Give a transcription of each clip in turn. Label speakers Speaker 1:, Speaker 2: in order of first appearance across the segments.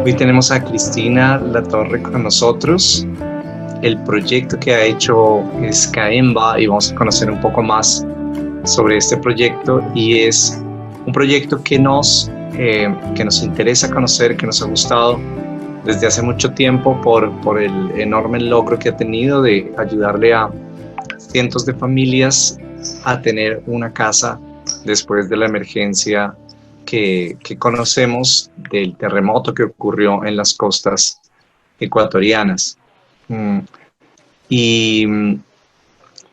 Speaker 1: Hoy tenemos a Cristina Latorre con nosotros. El proyecto que ha hecho es Caemba y vamos a conocer un poco más sobre este proyecto, y es un proyecto que nos interesa conocer, que nos ha gustado desde hace mucho tiempo por el enorme logro que ha tenido de ayudarle a cientos de familias a tener una casa después de la emergencia que conocemos del terremoto que ocurrió en las costas ecuatorianas. Y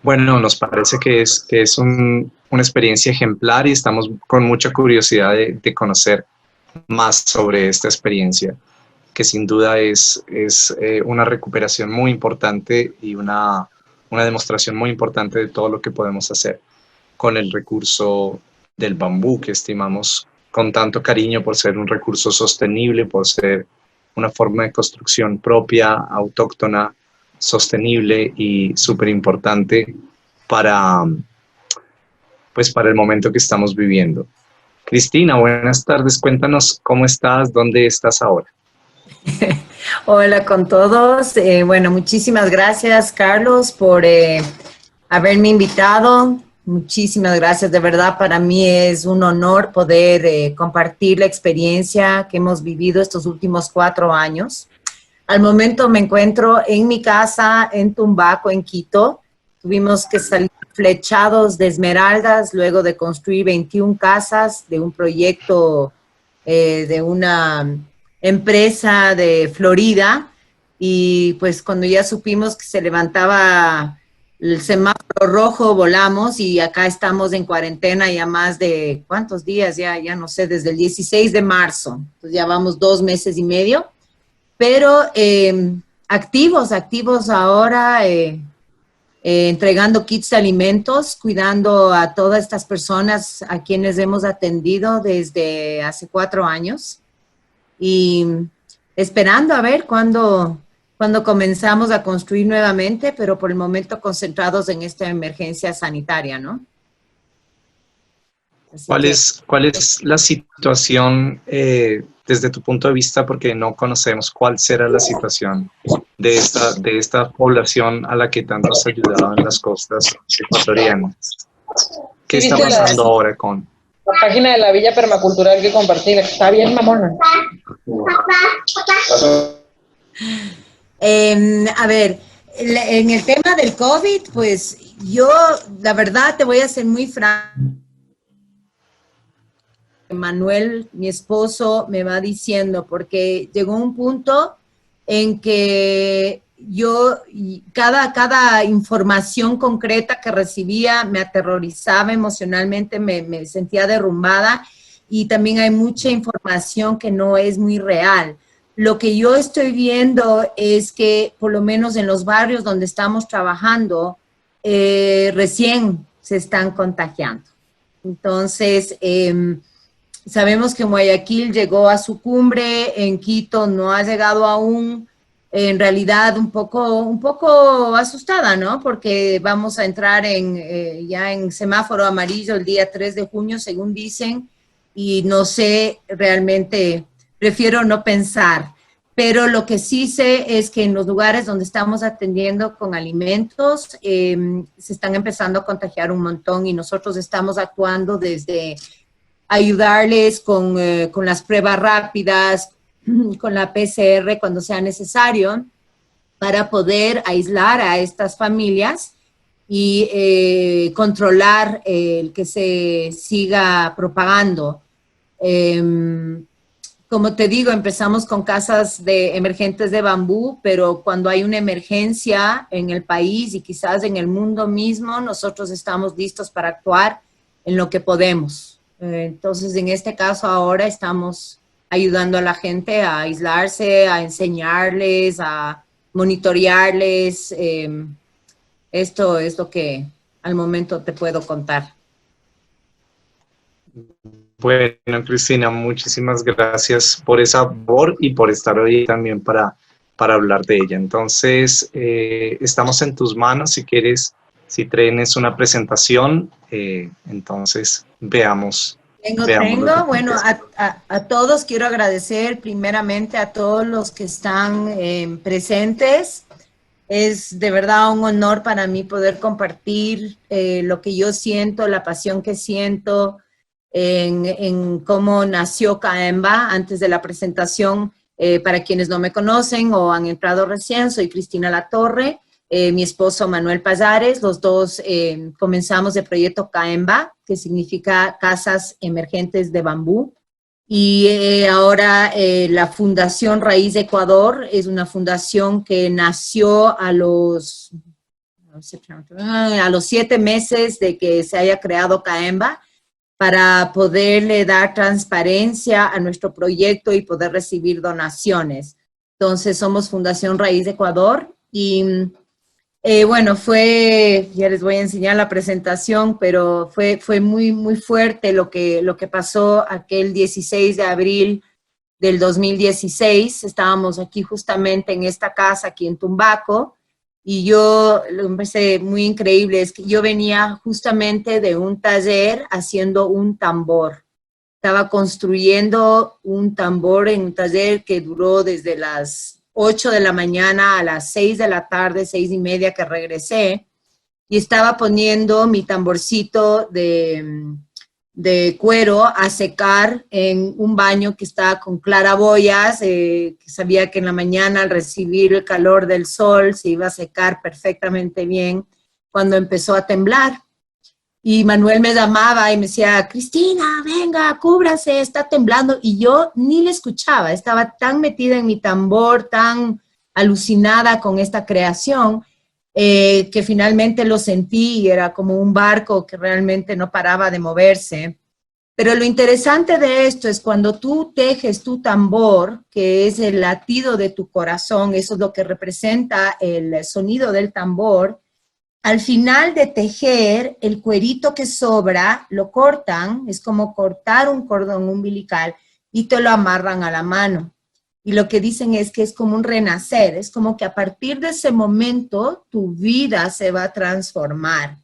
Speaker 1: bueno, nos parece que es una experiencia ejemplar y estamos con mucha curiosidad de conocer más sobre esta experiencia, que sin duda es una recuperación muy importante y una demostración muy importante de todo lo que podemos hacer con el recurso del bambú, que estimamos con tanto cariño por ser un recurso sostenible, por ser una forma de construcción propia, autóctona, sostenible y súper importante para el momento que estamos viviendo. Cristina, buenas tardes. Cuéntanos cómo estás, dónde estás ahora.
Speaker 2: Hola con todos. Bueno, muchísimas gracias, Carlos, por haberme invitado. Muchísimas gracias. De verdad, para mí es un honor poder compartir la experiencia que hemos vivido estos últimos 4 años. Al momento me encuentro en mi casa en Tumbaco, en Quito. Tuvimos que salir flechados de esmeraldas luego de construir 21 casas de un proyecto de una empresa de Florida, y pues cuando ya supimos que se levantaba el semáforo rojo, volamos y acá estamos en cuarentena ya más de, ¿cuántos días? Ya no sé, desde el 16 de marzo. Entonces ya vamos 2 meses y medio, pero activos ahora, entregando kits de alimentos, cuidando a todas estas personas a quienes hemos atendido desde hace 4 años. Y esperando a ver cuándo comenzamos a construir nuevamente, pero por el momento concentrados en esta emergencia sanitaria, ¿no?
Speaker 1: ¿Cuál es la situación desde tu punto de vista? Porque no conocemos cuál será la situación de esta población a la que tanto has ayudado en las costas ecuatorianas. ¿Qué está pasando ahora con
Speaker 3: la página de la Villa Permacultural que compartí? Está bien, mamona.
Speaker 2: A ver, en el tema del COVID, pues yo, la verdad, te voy a ser muy franca. Manuel, mi esposo, me va diciendo, porque llegó un punto en que yo, cada información concreta que recibía me aterrorizaba emocionalmente, me sentía derrumbada, y también hay mucha información que no es muy real. Lo que yo estoy viendo es que, por lo menos en los barrios donde estamos trabajando, recién se están contagiando. Entonces, sabemos que Guayaquil llegó a su cumbre, en Quito no ha llegado aún. En realidad un poco asustada, ¿no? Porque vamos a entrar ya en semáforo amarillo el día 3 de junio, según dicen, y no sé realmente, prefiero no pensar. Pero lo que sí sé es que en los lugares donde estamos atendiendo con alimentos, se están empezando a contagiar un montón, y nosotros estamos actuando desde ayudarles con las pruebas rápidas, con la PCR cuando sea necesario, para poder aislar a estas familias y controlar el que se siga propagando. Como te digo, empezamos con casas emergentes de bambú, pero cuando hay una emergencia en el país y quizás en el mundo mismo, nosotros estamos listos para actuar en lo que podemos. Entonces, en este caso ahora estamos ayudando a la gente a aislarse, a enseñarles, a monitorearles. Esto es lo que al momento te puedo contar.
Speaker 1: Bueno, Cristina, muchísimas gracias por esa labor y por estar hoy también para hablar de ella. Entonces, estamos en tus manos. Si quieres, si tienes una presentación, entonces veamos Veámoslo.
Speaker 2: Bueno, a todos quiero agradecer primeramente a todos los que están presentes. Es de verdad un honor para mí poder compartir lo que yo siento, la pasión que siento en cómo nació Caemba. Antes de la presentación, para quienes no me conocen o han entrado recién, soy Cristina Latorre, mi esposo Manuel Payares, los dos comenzamos el proyecto Caemba, que significa Casas Emergentes de Bambú. Y ahora la Fundación Raíz de Ecuador es una fundación que nació a los 7 meses de que se haya creado Caemba para poderle dar transparencia a nuestro proyecto y poder recibir donaciones. Entonces somos Fundación Raíz de Ecuador y bueno, ya les voy a enseñar la presentación, pero fue muy, muy fuerte lo que pasó aquel 16 de abril del 2016. Estábamos aquí justamente en esta casa, aquí en Tumbaco, y lo que me parece muy increíble es que yo venía justamente de un taller haciendo un tambor. Estaba construyendo un tambor en un taller que duró desde las 8 de la mañana a las 6 de la tarde, 6:30 que regresé, y estaba poniendo mi tamborcito de cuero a secar en un baño que estaba con claraboyas, que sabía que en la mañana al recibir el calor del sol se iba a secar perfectamente bien cuando empezó a temblar. Y Manuel me llamaba y me decía, Cristina, venga, cúbrase, está temblando. Y yo ni le escuchaba, estaba tan metida en mi tambor, tan alucinada con esta creación, que finalmente lo sentí y era como un barco que realmente no paraba de moverse. Pero lo interesante de esto es cuando tú tejes tu tambor, que es el latido de tu corazón, eso es lo que representa el sonido del tambor. Al final de tejer, el cuerito que sobra lo cortan, es como cortar un cordón umbilical y te lo amarran a la mano. Y lo que dicen es que es como un renacer, es como que a partir de ese momento tu vida se va a transformar.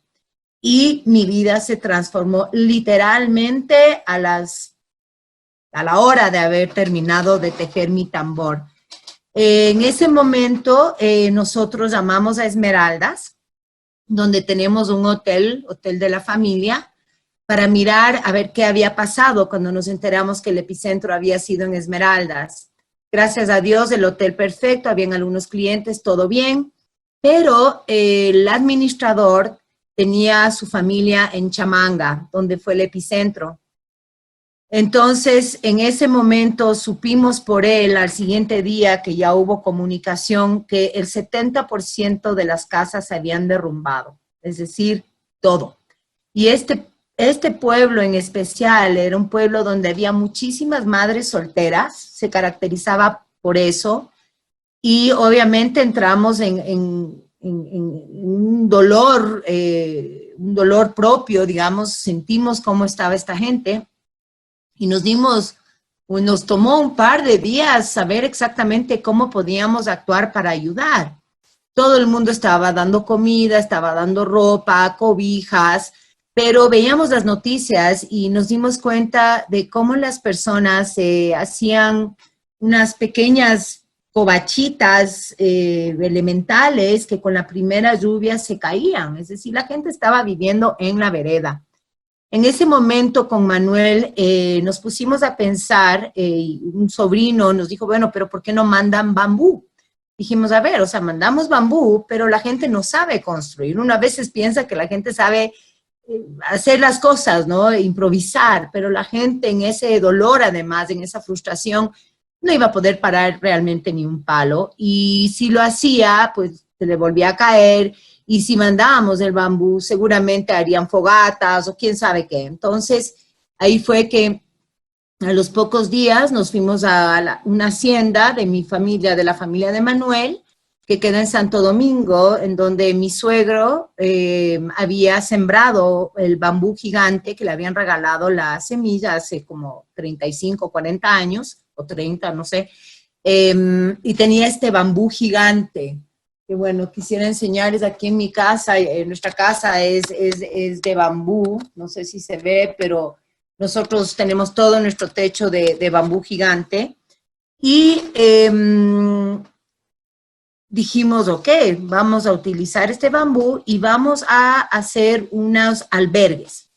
Speaker 2: Y mi vida se transformó literalmente a la hora de haber terminado de tejer mi tambor. En ese momento nosotros llamamos a Esmeraldas, donde tenemos un hotel de la familia, para mirar a ver qué había pasado cuando nos enteramos que el epicentro había sido en Esmeraldas. Gracias a Dios, el hotel perfecto, habían algunos clientes, todo bien, pero el administrador tenía su familia en Chamanga, donde fue el epicentro. Entonces, en ese momento supimos por él al siguiente día que ya hubo comunicación que el 70% de las casas se habían derrumbado, es decir, todo. Y este pueblo en especial era un pueblo donde había muchísimas madres solteras, se caracterizaba por eso, y obviamente entramos en un dolor propio, digamos, sentimos cómo estaba esta gente. Y nos tomó un par de días saber exactamente cómo podíamos actuar para ayudar. Todo el mundo estaba dando comida, estaba dando ropa, cobijas, pero veíamos las noticias y nos dimos cuenta de cómo las personas hacían unas pequeñas covachitas elementales que con la primera lluvia se caían. Es decir, la gente estaba viviendo en la vereda. En ese momento con Manuel nos pusimos a pensar, un sobrino nos dijo, bueno, pero ¿por qué no mandan bambú? Dijimos, a ver, o sea, mandamos bambú, pero la gente no sabe construir. Uno a veces piensa que la gente sabe hacer las cosas, ¿no? Improvisar, pero la gente en ese dolor, además, en esa frustración, no iba a poder parar realmente ni un palo. Y si lo hacía, pues se le volvía a caer. Y si mandábamos el bambú, seguramente harían fogatas o quién sabe qué. Entonces, ahí fue que a los pocos días nos fuimos a una hacienda de mi familia, de la familia de Manuel, que queda en Santo Domingo, en donde mi suegro había sembrado el bambú gigante que le habían regalado la semilla hace como 35, 40 años, o 30, no sé, y tenía este bambú gigante, que bueno, quisiera enseñarles aquí en mi casa, nuestra casa es de bambú, no sé si se ve, pero nosotros tenemos todo nuestro techo de bambú gigante y dijimos, ok, vamos a utilizar este bambú y vamos a hacer unos albergues.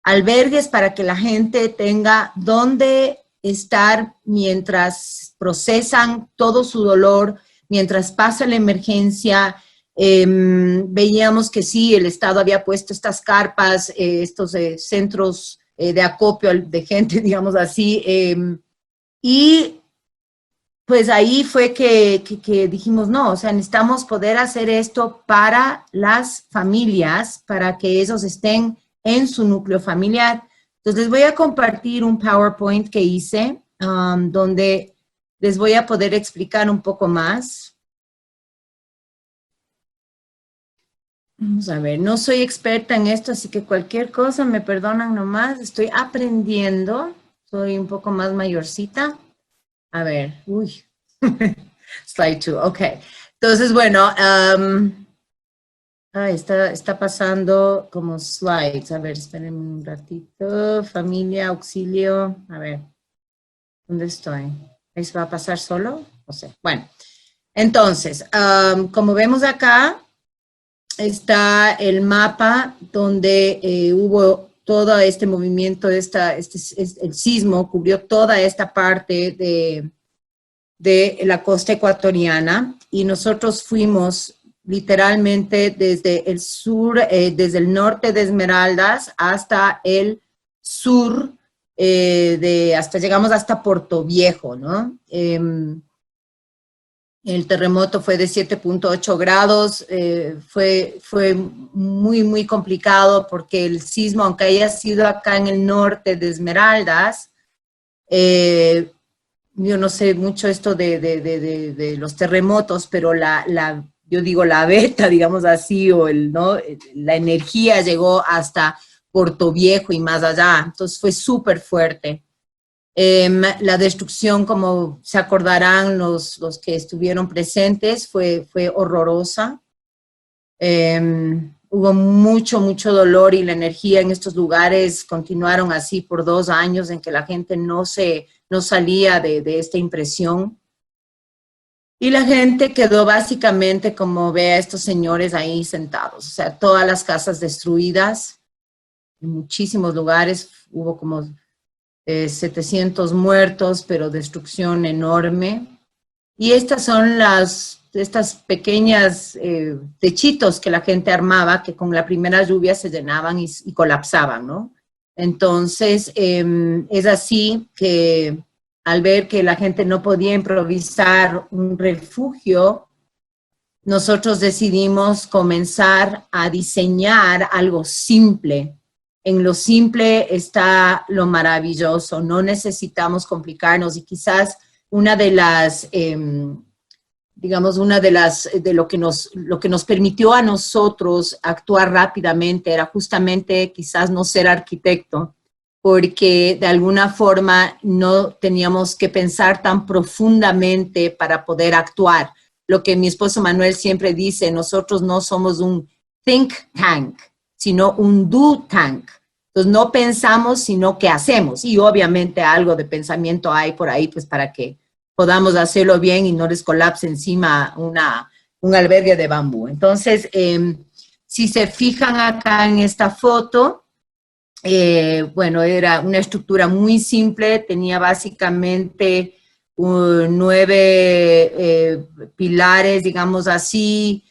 Speaker 2: Albergues para que la gente tenga donde estar mientras procesan todo su dolor, mientras pasa la emergencia. Veíamos que sí, el Estado había puesto estas carpas, estos centros de acopio de gente, digamos así, y pues ahí fue que dijimos, no, o sea, necesitamos poder hacer esto para las familias, para que ellos estén en su núcleo familiar. Entonces les voy a compartir un PowerPoint que hice, donde les voy a poder explicar un poco más. Vamos a ver, no soy experta en esto, así que cualquier cosa me perdonan nomás, estoy aprendiendo, soy un poco más mayorcita. A ver, uy, slide 2, ok. Entonces, bueno, está pasando como slides. A ver, espérenme un ratito. Familia, auxilio, a ver, ¿dónde estoy? ¿Ahí se va a pasar solo? No sé. Bueno, entonces, como vemos acá, está el mapa donde hubo todo este movimiento, el sismo cubrió toda esta parte de la costa ecuatoriana y nosotros fuimos literalmente desde el sur, desde el norte de Esmeraldas hasta el sur, llegamos hasta Puerto Viejo, ¿no? El terremoto fue de 7.8 grados, fue muy, muy complicado porque el sismo, aunque haya sido acá en el norte de Esmeraldas, yo no sé mucho esto de los terremotos, pero yo digo la beta, digamos así, o ¿no? La energía llegó hasta Puerto Viejo y más allá, entonces fue súper fuerte. La destrucción, como se acordarán los que estuvieron presentes, fue horrorosa. Hubo mucho dolor y la energía en estos lugares continuaron así por 2 años en que la gente no salía de esta impresión. Y la gente quedó básicamente como ve a estos señores ahí sentados, o sea, todas las casas destruidas, en muchísimos lugares hubo como 700 muertos, pero destrucción enorme. Y estas son estas pequeñas techitos que la gente armaba, que con la primera lluvia se llenaban y colapsaban, ¿no? Entonces, es así que al ver que la gente no podía improvisar un refugio, nosotros decidimos comenzar a diseñar algo simple. En lo simple está lo maravilloso, no necesitamos complicarnos y quizás una de las, digamos, lo que nos permitió a nosotros actuar rápidamente era justamente quizás no ser arquitecto, porque de alguna forma no teníamos que pensar tan profundamente para poder actuar. Lo que mi esposo Manuel siempre dice, nosotros no somos un think tank, sino un do tank. Entonces no pensamos, sino que hacemos. Y obviamente algo de pensamiento hay por ahí, pues para que podamos hacerlo bien y no les colapse encima un albergue de bambú. Entonces, si se fijan acá en esta foto, bueno, era una estructura muy simple, tenía básicamente 9 pilares, digamos así,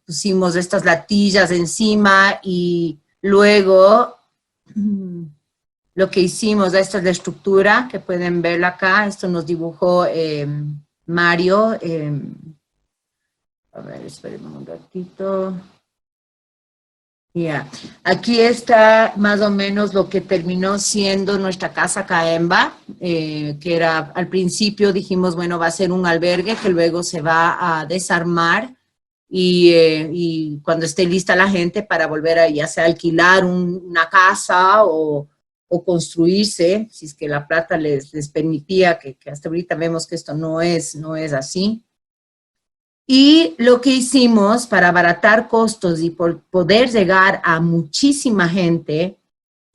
Speaker 2: pusimos estas latillas encima y luego lo que hicimos, esta es la estructura que pueden ver acá, esto nos dibujó Mario. A ver, espérenme un ratito. Yeah. Aquí está más o menos lo que terminó siendo nuestra casa Caemba, que era al principio dijimos, bueno, va a ser un albergue que luego se va a desarmar y cuando esté lista la gente para volver a ya sea alquilar una casa o construirse, si es que la plata les permitía, que hasta ahorita vemos que esto no es así. Y lo que hicimos para abaratar costos y poder llegar a muchísima gente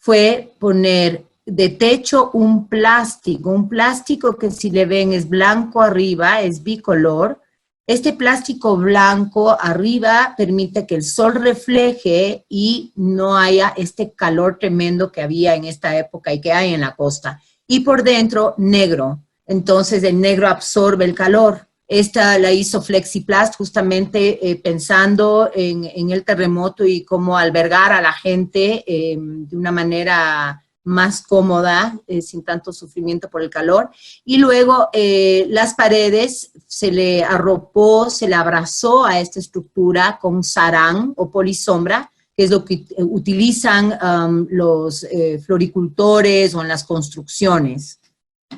Speaker 2: fue poner de techo un plástico que si le ven es blanco arriba, es bicolor. Este plástico blanco arriba permite que el sol refleje y no haya este calor tremendo que había en esta época y que hay en la costa. Y por dentro, negro. Entonces, el negro absorbe el calor. Esta la hizo Flexiplast justamente pensando en el terremoto y cómo albergar a la gente de una manera más cómoda, sin tanto sufrimiento por el calor. Y luego las paredes se le arropó, se le abrazó a esta estructura con sarán o polisombra, que es lo que utilizan los floricultores o en las construcciones.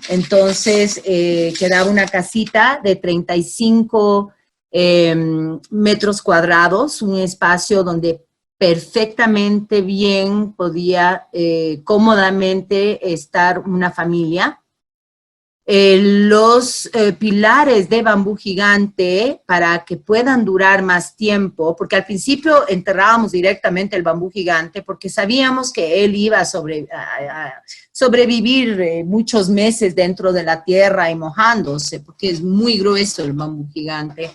Speaker 2: Entonces, quedaba una casita de 35 metros cuadrados, un espacio donde perfectamente bien podía cómodamente estar una familia. Los pilares de bambú gigante para que puedan durar más tiempo, porque al principio enterrábamos directamente el bambú gigante porque sabíamos que él iba a sobrevivir muchos meses dentro de la tierra y mojándose, porque es muy grueso el bambú gigante.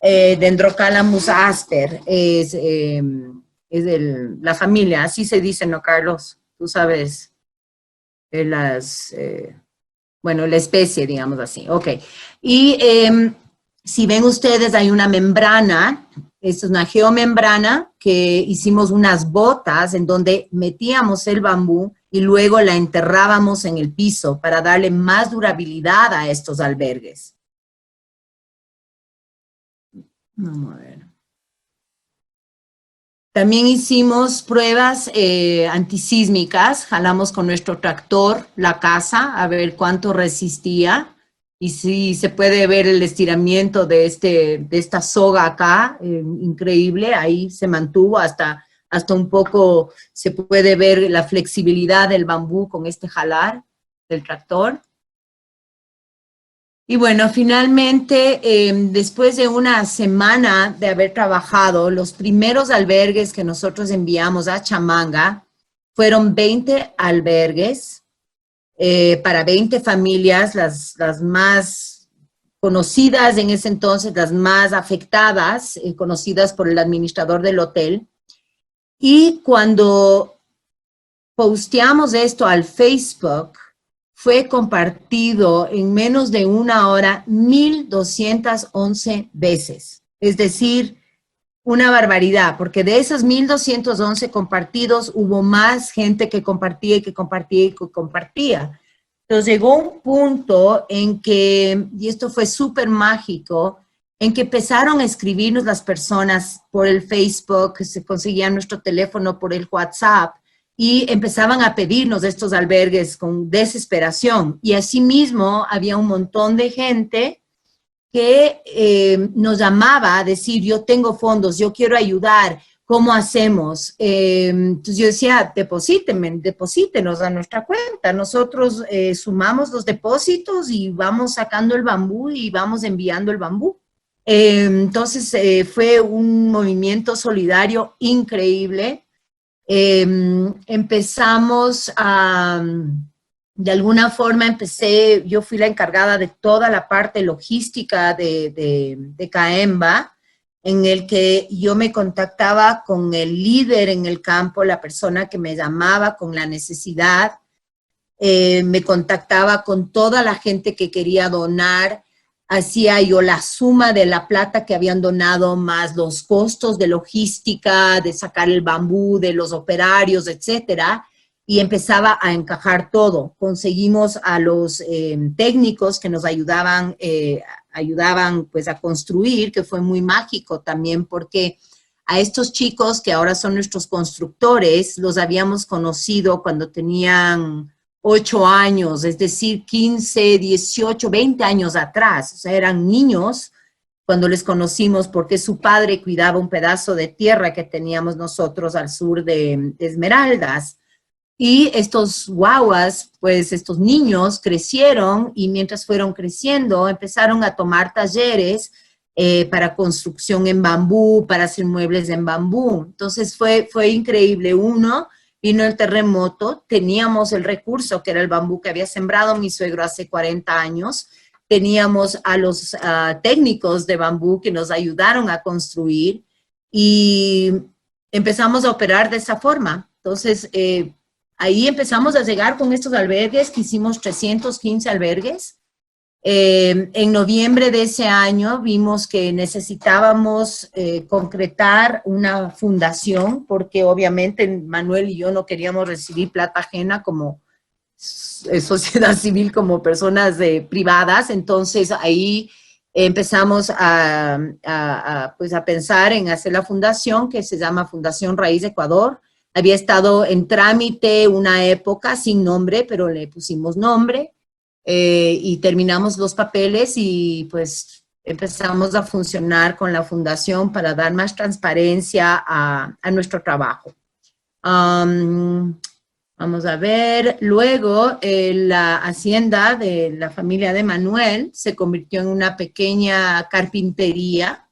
Speaker 2: Dendrocalamus asper es la familia, así se dice, ¿no, Carlos? Tú sabes, bueno, la especie, digamos así. Ok. Y si ven ustedes, hay una membrana, esta es una geomembrana que hicimos unas botas en donde metíamos el bambú y luego la enterrábamos en el piso para darle más durabilidad a estos albergues. Vamos a ver. También hicimos pruebas antisísmicas, jalamos con nuestro tractor la casa a ver cuánto resistía y si se puede ver el estiramiento de esta soga acá, increíble, ahí se mantuvo hasta un poco, se puede ver la flexibilidad del bambú con este jalar del tractor. Y bueno, finalmente, después de una semana de haber trabajado, los primeros albergues que nosotros enviamos a Chamanga fueron 20 albergues para 20 familias, las más conocidas en ese entonces, las más afectadas, conocidas por el administrador del hotel. Y cuando posteamos esto al Facebook, fue compartido en menos de una hora 1,211 veces. Es decir, una barbaridad, porque de esas 1,211 compartidos hubo más gente que compartía y que compartía y que compartía. Entonces llegó un punto en que, y esto fue súper mágico, en que empezaron a escribirnos las personas por el Facebook, que se conseguían nuestro teléfono por el WhatsApp, y empezaban a pedirnos estos albergues con desesperación. Y asimismo había un montón de gente que nos llamaba a decir, yo tengo fondos, yo quiero ayudar, ¿cómo hacemos? Entonces yo decía, deposítenos a nuestra cuenta. Nosotros sumamos los depósitos y vamos sacando el bambú y vamos enviando el bambú. Entonces fue un movimiento solidario increíble. Empezamos a, de alguna forma yo fui la encargada de toda la parte logística de Caemba, en el que yo me contactaba con el líder en el campo, la persona que me llamaba con la necesidad, me contactaba con toda la gente que quería donar, hacía yo la suma de la plata que habían donado más los costos de logística, de sacar el bambú, de los operarios, etcétera, y empezaba a encajar todo. Conseguimos a los técnicos que nos ayudaban pues a construir, que fue muy mágico también porque a estos chicos que ahora son nuestros constructores, los habíamos conocido cuando tenían 8 años, es decir, 15, 18, 20 años atrás. O sea, eran niños cuando les conocimos porque su padre cuidaba un pedazo de tierra que teníamos nosotros al sur de Esmeraldas. Y estos guaguas, pues estos niños crecieron y mientras fueron creciendo empezaron a tomar talleres para construcción en bambú, para hacer muebles en bambú. Entonces fue increíble. Uno vino el terremoto, teníamos el recurso que era el bambú que había sembrado mi suegro hace 40 años, teníamos a los técnicos de bambú que nos ayudaron a construir y empezamos a operar de esa forma. Entonces, ahí empezamos a llegar con estos albergues, que hicimos 315 albergues. En noviembre de ese año vimos que necesitábamos concretar una fundación, porque obviamente Manuel y yo no queríamos recibir plata ajena como sociedad civil, como personas privadas. Entonces ahí empezamos pues a pensar en hacer la fundación, que se llama Fundación Raíz Ecuador. Había estado en trámite una época sin nombre, pero le pusimos nombre. Y terminamos los papeles y pues empezamos a funcionar con la fundación para dar más transparencia a nuestro trabajo. Vamos a ver, luego la hacienda de la familia de Manuel se convirtió en una pequeña carpintería,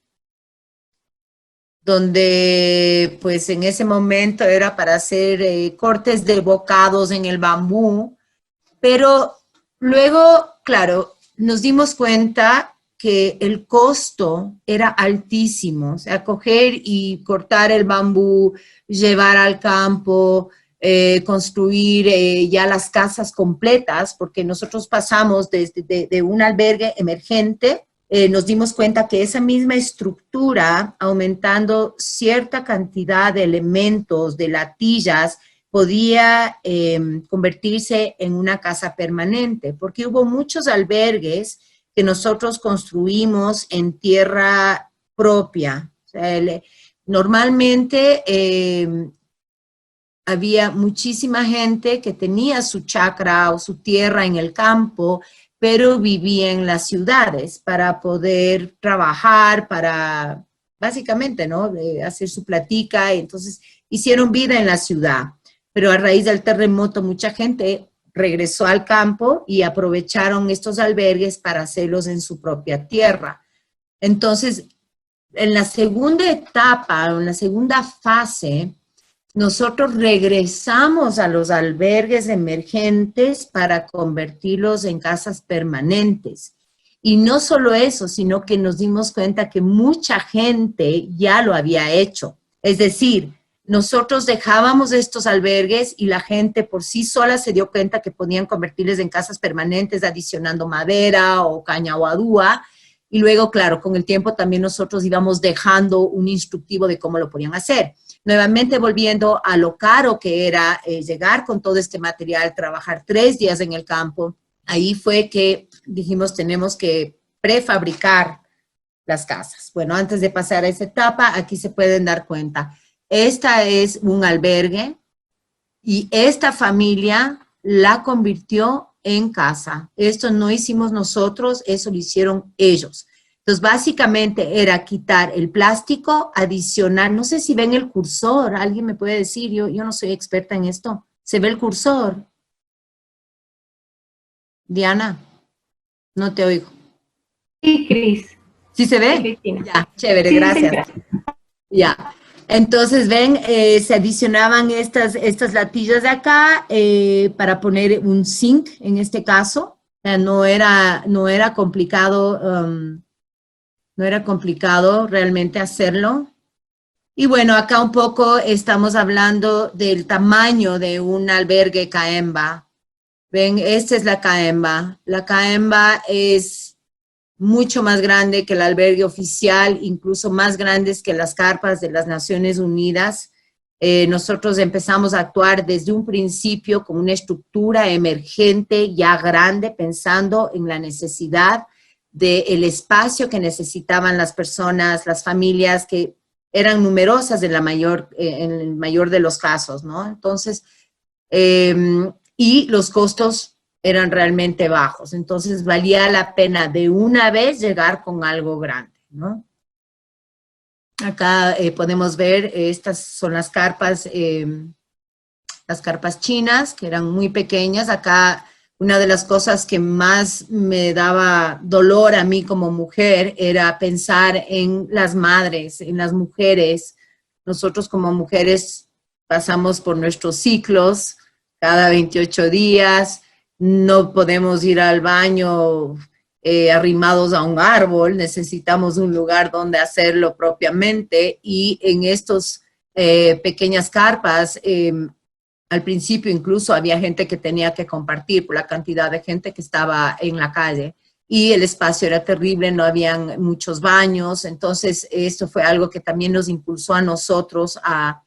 Speaker 2: donde pues en ese momento era para hacer cortes de bocados en el bambú, pero luego, claro, nos dimos cuenta que el costo era altísimo, o sea, coger y cortar el bambú, llevar al campo, construir ya las casas completas, porque nosotros pasamos de un albergue emergente, nos dimos cuenta que esa misma estructura, aumentando cierta cantidad de elementos, de latillas, podía convertirse en una casa permanente, porque hubo muchos albergues que nosotros construimos en tierra propia. O sea, normalmente había muchísima gente que tenía su chacra o su tierra en el campo, pero vivía en las ciudades para poder trabajar, para básicamente, ¿no?, hacer su platica. Entonces hicieron vida en la ciudad. Pero a raíz del terremoto mucha gente regresó al campo y aprovecharon estos albergues para hacerlos en su propia tierra. Entonces, en la segunda etapa, en la segunda fase, nosotros regresamos a los albergues emergentes para convertirlos en casas permanentes. Y no solo eso, sino que nos dimos cuenta que mucha gente ya lo había hecho. Es decir, nosotros dejábamos estos albergues y la gente por sí sola se dio cuenta que podían convertirles en casas permanentes adicionando madera o caña o adúa. Y luego, claro, con el tiempo también nosotros íbamos dejando un instructivo de cómo lo podían hacer. Nuevamente volviendo a lo caro que era llegar con todo este material, trabajar 3 días en el campo, ahí fue que dijimos tenemos que prefabricar las casas. Bueno, antes de pasar a esa etapa, aquí se pueden dar cuenta. Esta es un albergue y esta familia la convirtió en casa. Esto no hicimos nosotros, eso lo hicieron ellos. Entonces, básicamente era quitar el plástico, adicionar, no sé si ven el cursor, alguien me puede decir, yo no soy experta en esto. ¿Se ve el cursor? Diana, no te oigo.
Speaker 4: Sí, Cris.
Speaker 2: ¿Sí se ve?
Speaker 4: Sí, Cristina.
Speaker 2: Ya, chévere,
Speaker 4: Sí,
Speaker 2: gracias. Ya. Entonces, ven, se adicionaban estas latillas de acá para poner un zinc en este caso. O sea, no era complicado, no era complicado realmente hacerlo. Y bueno, acá un poco estamos hablando del tamaño de un albergue Caemba. Ven, esta es la Caemba. La Caemba es mucho más grande que el albergue oficial, incluso más grandes que las carpas de las Naciones Unidas. Nosotros empezamos a actuar desde un principio con una estructura emergente ya grande, pensando en la necesidad del espacio que necesitaban las personas, las familias que eran numerosas en el mayor de los casos, ¿no? Entonces, y los costos eran realmente bajos. Entonces, valía la pena de una vez llegar con algo grande, ¿no? Acá podemos ver, estas son las carpas chinas, que eran muy pequeñas. Acá, una de las cosas que más me daba dolor a mí como mujer era pensar en las madres, en las mujeres. Nosotros como mujeres pasamos por nuestros ciclos cada 28 días, no podemos ir al baño arrimados a un árbol, necesitamos un lugar donde hacerlo propiamente, y en estos pequeñas carpas, al principio incluso había gente que tenía que compartir por la cantidad de gente que estaba en la calle, y el espacio era terrible, no habían muchos baños. Entonces esto fue algo que también nos impulsó a nosotros a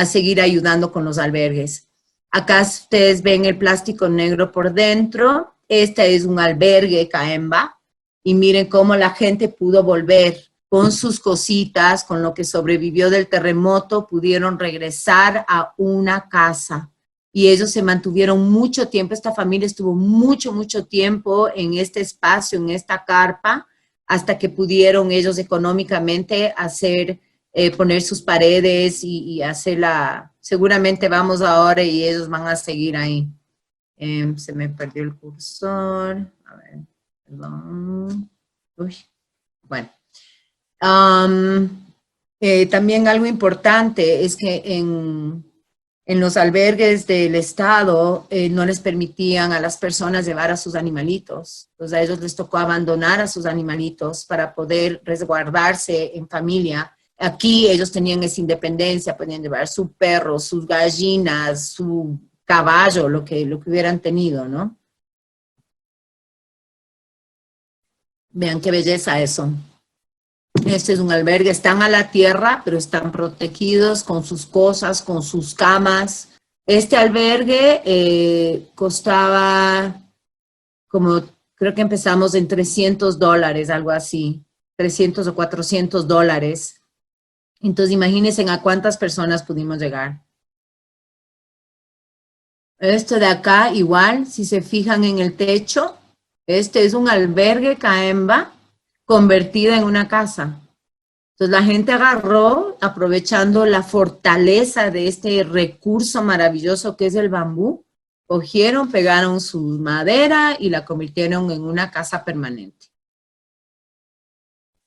Speaker 2: seguir ayudando con los albergues. Acá ustedes ven el plástico negro por dentro. Este es un albergue Caemba, y miren cómo la gente pudo volver con sus cositas, con lo que sobrevivió del terremoto, pudieron regresar a una casa. Y ellos se mantuvieron mucho tiempo, esta familia estuvo mucho tiempo en este espacio, en esta carpa, hasta que pudieron ellos económicamente hacer, poner sus paredes y hacerla. Seguramente vamos ahora y ellos van a seguir ahí. Se me perdió el cursor. A ver, perdón. Uy, bueno. También algo importante es que en los albergues del Estado no les permitían a las personas llevar a sus animalitos. Entonces a ellos les tocó abandonar a sus animalitos para poder resguardarse en familia. Aquí ellos tenían esa independencia, podían llevar su perro, sus gallinas, su caballo, lo que hubieran tenido, ¿no? Vean qué belleza eso. Este es un albergue, están a la tierra, pero están protegidos con sus cosas, con sus camas. Este albergue costaba como, creo que empezamos en $300, algo así, 300 o $400. Entonces imagínense a cuántas personas pudimos llegar. Esto de acá igual, si se fijan en el techo, este es un albergue Caemba convertida en una casa. Entonces la gente agarró, aprovechando la fortaleza de este recurso maravilloso que es el bambú, cogieron, pegaron su madera y la convirtieron en una casa permanente.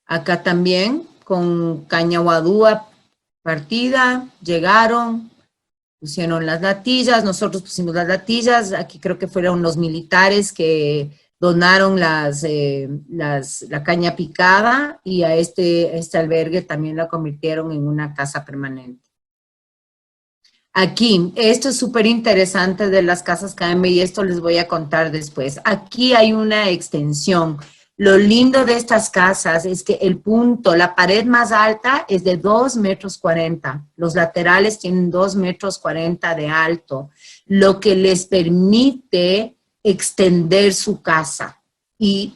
Speaker 2: Acá también, con caña guadúa partida, llegaron, pusieron las latillas, nosotros pusimos las latillas, aquí creo que fueron los militares que donaron la caña picada, y a este albergue también la convirtieron en una casa permanente. Aquí, esto es súper interesante de las casas Caemba, y esto les voy a contar después. Aquí hay una extensión. Lo lindo de estas casas es que el punto, la pared más alta es de 2,40 metros. Los laterales tienen 2,40 metros de alto, lo que les permite extender su casa. Y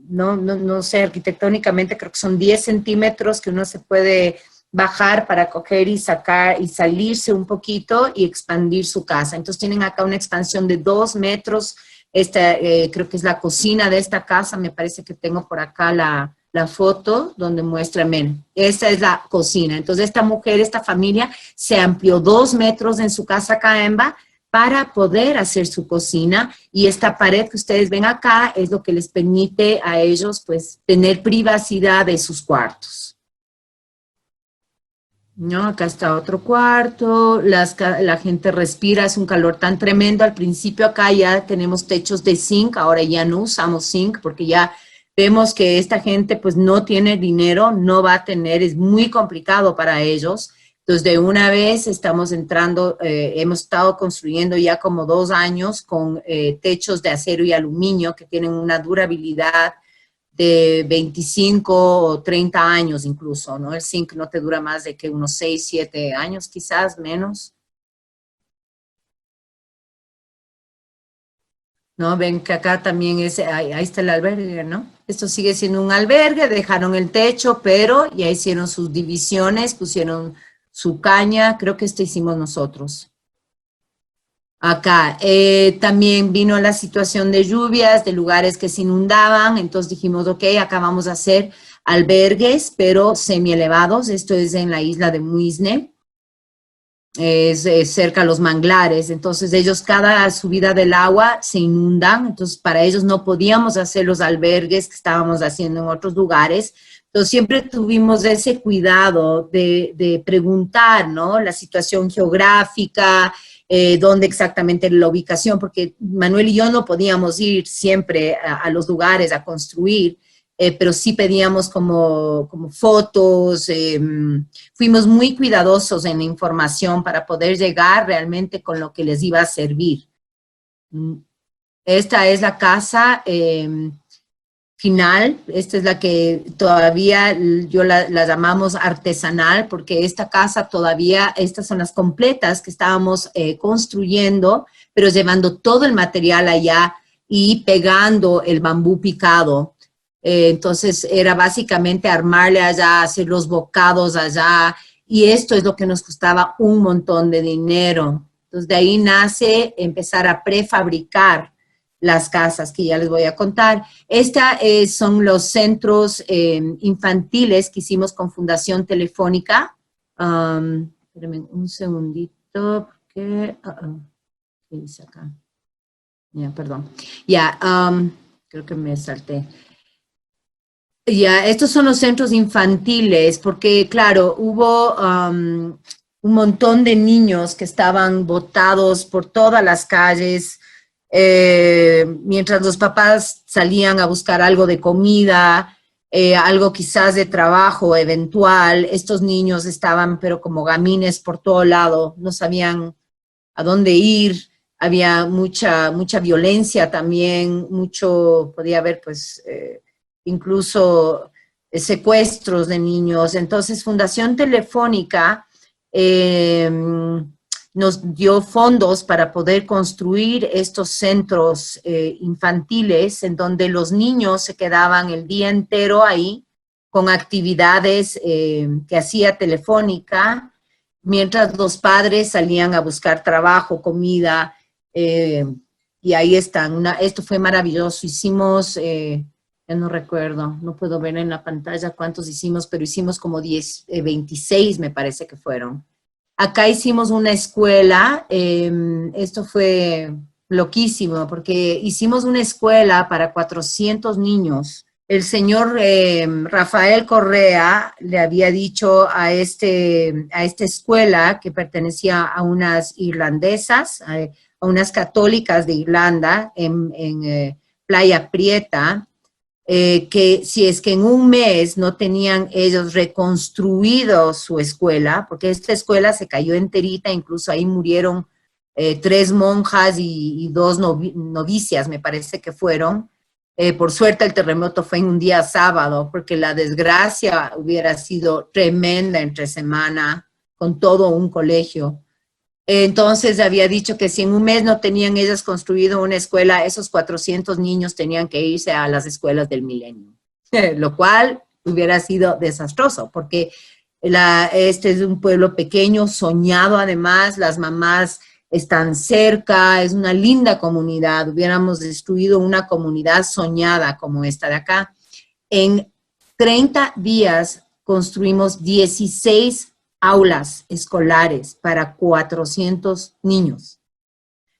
Speaker 2: no sé, arquitectónicamente creo que son 10 centímetros que uno se puede bajar para coger y sacar y salirse un poquito y expandir su casa. Entonces tienen acá una expansión de 2 metros. Creo que es la cocina de esta casa, me parece que tengo por acá la foto donde muestra, esta es la cocina. Entonces esta mujer, esta familia se amplió 2 metros en su casa Caemba para poder hacer su cocina, y esta pared que ustedes ven acá es lo que les permite a ellos pues tener privacidad de sus cuartos. ¿No? Acá está otro cuarto, la gente respira, es un calor tan tremendo. Al principio acá ya tenemos techos de zinc, ahora ya no usamos zinc porque ya vemos que esta gente pues no tiene dinero, no va a tener, es muy complicado para ellos. Entonces de una vez estamos entrando, hemos estado construyendo ya como 2 años con techos de acero y aluminio que tienen una durabilidad de 25 o 30 años incluso, ¿no? El zinc no te dura más de que unos 6, 7 años, quizás menos. ¿No? Ven que acá también ahí está el albergue, ¿no? Esto sigue siendo un albergue, dejaron el techo, pero ya hicieron sus divisiones, pusieron su caña, creo que esto hicimos nosotros. Acá también vino la situación de lluvias, de lugares que se inundaban, entonces dijimos, ok, acá vamos a hacer albergues, pero semielevados. Esto es en la isla de Muisne, es cerca a los manglares. Entonces ellos, cada subida del agua se inundan, entonces para ellos no podíamos hacer los albergues que estábamos haciendo en otros lugares. Entonces siempre tuvimos ese cuidado de preguntar, ¿no? La situación geográfica, dónde exactamente la ubicación, porque Manuel y yo no podíamos ir siempre a los lugares a construir, pero sí pedíamos como fotos, fuimos muy cuidadosos en la información para poder llegar realmente con lo que les iba a servir. Esta es la casa final, esta es la que todavía yo la llamamos artesanal, porque esta casa todavía, estas son las completas que estábamos construyendo, pero llevando todo el material allá y pegando el bambú picado. Entonces era básicamente armarle allá, hacer los bocados allá, y esto es lo que nos costaba un montón de dinero. Entonces de ahí nace empezar a prefabricar las casas que ya les voy a contar. Son los centros infantiles que hicimos con Fundación Telefónica. Espérenme un segundito, porque... ¿qué dice acá? Ya, perdón. Ya, creo que me salté. Ya, estos son los centros infantiles, porque claro, hubo un montón de niños que estaban botados por todas las calles, mientras los papás salían a buscar algo de comida, algo quizás de trabajo eventual. Estos niños estaban pero como gamines por todo lado, no sabían a dónde ir, había mucha violencia también, podía haber pues incluso secuestros de niños. Entonces Fundación Telefónica nos dio fondos para poder construir estos centros infantiles en donde los niños se quedaban el día entero ahí con actividades que hacía Telefónica, mientras los padres salían a buscar trabajo, comida, y ahí están. Esto fue maravilloso. Hicimos, ya no recuerdo, no puedo ver en la pantalla cuántos hicimos, pero hicimos como 26 me parece que fueron. Acá hicimos una escuela, esto fue loquísimo, porque hicimos una escuela para 400 niños. El señor Rafael Correa le había dicho a esta escuela, que pertenecía a unas irlandesas, a unas católicas de Irlanda, en Playa Prieta, que si es que en un mes no tenían ellos reconstruido su escuela, porque esta escuela se cayó enterita, incluso ahí murieron 3 monjas y 2 novicias, me parece que fueron. Por suerte el terremoto fue en un día sábado, porque la desgracia hubiera sido tremenda entre semana, con todo un colegio. Entonces había dicho que si en un mes no tenían ellas construido una escuela, esos 400 niños tenían que irse a las escuelas del milenio, lo cual hubiera sido desastroso, porque este es un pueblo pequeño, soñado además, las mamás están cerca, es una linda comunidad, hubiéramos destruido una comunidad soñada como esta de acá. En 30 días construimos 16 aulas escolares para 400 niños.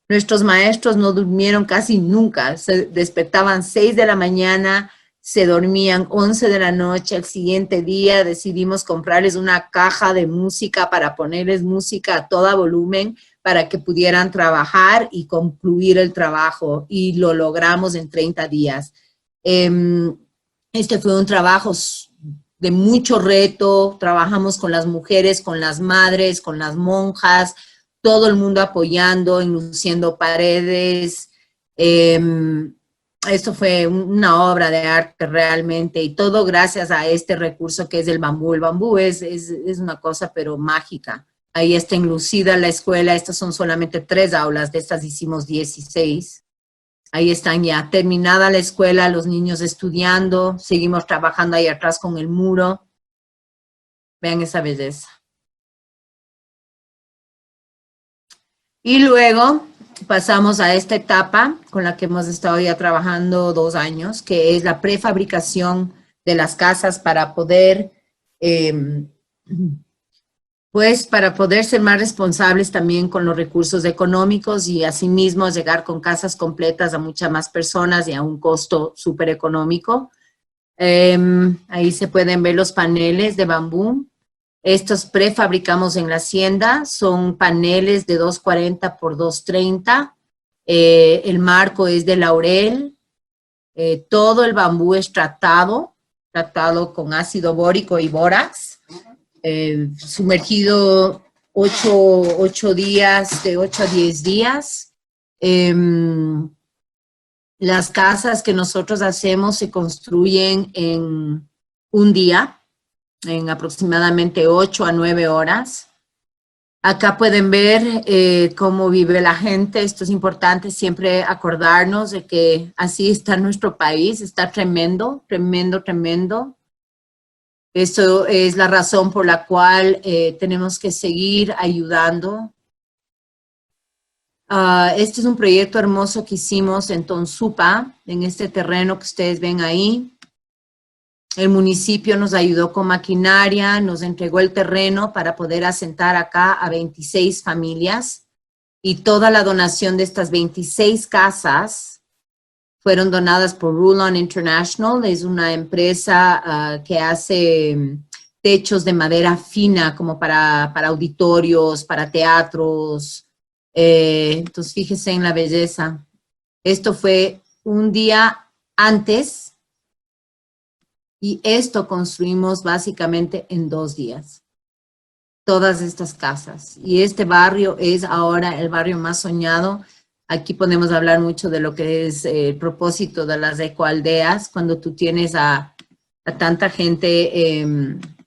Speaker 2: Nuestros maestros no durmieron casi nunca, se despertaban 6 de la mañana, se dormían 11 de la noche. El siguiente día decidimos comprarles una caja de música para ponerles música a todo volumen para que pudieran trabajar y concluir el trabajo, y lo logramos en 30 días. Este fue un trabajo de mucho reto, trabajamos con las mujeres, con las madres, con las monjas, todo el mundo apoyando, enluciendo paredes. Esto fue una obra de arte realmente, y todo gracias a este recurso que es el bambú. El bambú es una cosa pero mágica. Ahí está enlucida la escuela, estas son solamente 3 aulas, de estas hicimos 16. Ahí están ya terminada la escuela, los niños estudiando, seguimos trabajando ahí atrás con el muro. Vean esa belleza. Y luego pasamos a esta etapa con la que hemos estado ya trabajando 2 años, que es la prefabricación de las casas para poder, para poder ser más responsables también con los recursos económicos y asimismo llegar con casas completas a muchas más personas y a un costo súper económico. Ahí se pueden ver los paneles de bambú. Estos prefabricamos en la hacienda, son paneles de 240 por 230. El marco es de laurel. Todo el bambú es tratado con ácido bórico y bórax, sumergido 8 días, de 8 a 10 días. Las casas que nosotros hacemos se construyen en un día, en aproximadamente 8 a 9 horas. Acá pueden ver cómo vive la gente. Esto es importante siempre acordarnos de que así está nuestro país. Está tremendo, tremendo, tremendo. Eso es la razón por la cual tenemos que seguir ayudando. Este es un proyecto hermoso que hicimos en Tonsupa, en este terreno que ustedes ven ahí. El municipio nos ayudó con maquinaria, nos entregó el terreno para poder asentar acá a 26 familias y toda la donación de estas 26 casas fueron donadas por Rulon International. Es una empresa que hace techos de madera fina como para auditorios, para teatros. Entonces fíjense en la belleza. Esto fue un día antes. Y esto construimos básicamente en 2 días. Todas estas casas. Y este barrio es ahora el barrio más soñado. Aquí podemos hablar mucho de lo que es el propósito de las ecoaldeas. Cuando tú tienes a tanta gente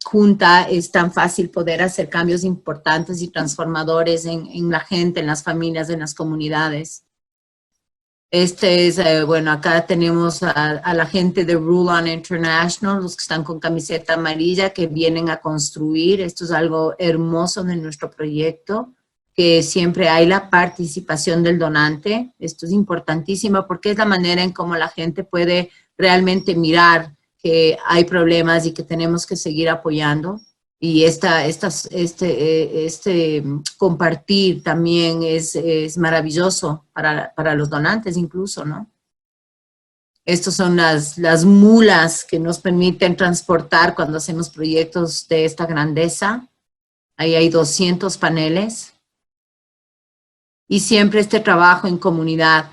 Speaker 2: junta, es tan fácil poder hacer cambios importantes y transformadores en la gente, en las familias, en las comunidades. Este es, bueno, acá tenemos a la gente de Rulon International, los que están con camiseta amarilla, que vienen a construir. Esto es algo hermoso de nuestro proyecto, que siempre hay la participación del donante. Esto es importantísimo porque es la manera en cómo la gente puede realmente mirar que hay problemas y que tenemos que seguir apoyando. Y este compartir también es maravilloso para los donantes incluso, ¿no? Estos son las mulas que nos permiten transportar cuando hacemos proyectos de esta grandeza. Ahí hay 200 paneles. Y siempre este trabajo en comunidad.